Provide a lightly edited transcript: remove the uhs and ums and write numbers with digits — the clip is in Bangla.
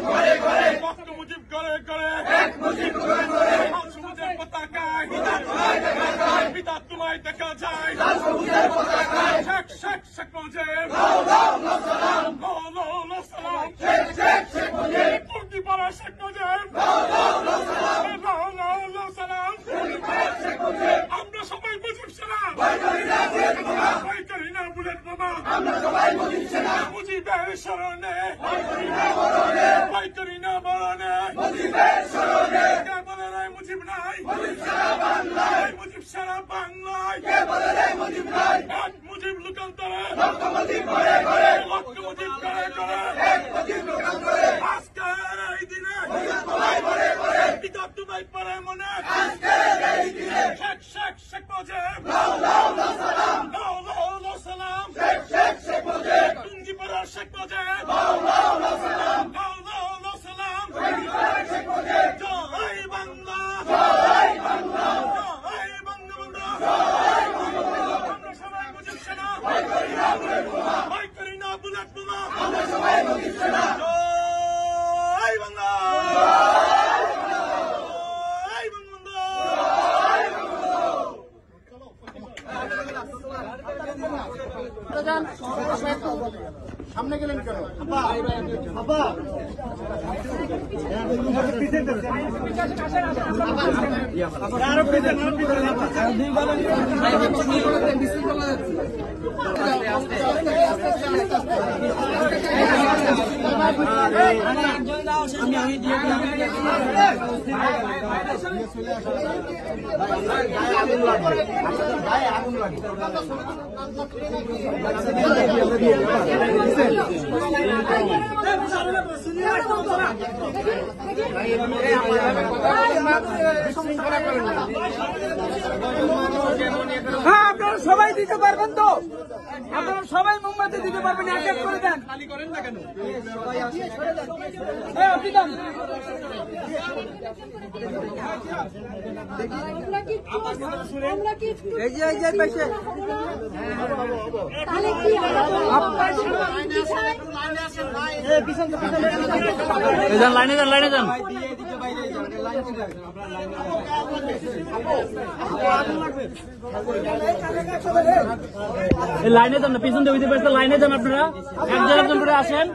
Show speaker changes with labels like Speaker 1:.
Speaker 1: ডক্টর মুজিব ঘরে ঘরে সবুজের পতাকায় পিতা তোমায় দেখা যায় শেখ শেখ শেখ মুজিব তুর্কি পাড়া শেখ মুজিব আমরা সবাই মুজিব সেনা ভয় করি না বুলেট বোমা মুজিবের স্মরণে ভয় করি না মরণে কে বলে রে মুজিব নাই মুজিব সারা বাংলায় এক মুজিব লোকান্তরে লক্ষ মুজিব ঘরে ঘরে আজকের এই দিনে পিতা তোমায় পরে মনে শেখ শেখ শেখ মুজিব সালাম টুঙ্গি পাড়ার শেখ মুজিব সালাম জয় বাংলা জয় বঙ্গবন্ধু আমরা সবাই মুজিব সেনা ভয় করি না বুলেট বোমা জয় বাংলা জয় বঙ্গবন্ধু
Speaker 2: সামনে গেলেন কেন
Speaker 3: হ্যাঁ আপনারা সবাই দিতে পারবেন তো আপনারা সবাই মোমবাতি দিতে পারবেন এক এক করে দেন খালি করেন না কেন আপনি দেন এই যে পাশে লাইনে যান লাইনে যান না পিছন দিয়ে লাইনে যান আপনারা একজন করে আসেন।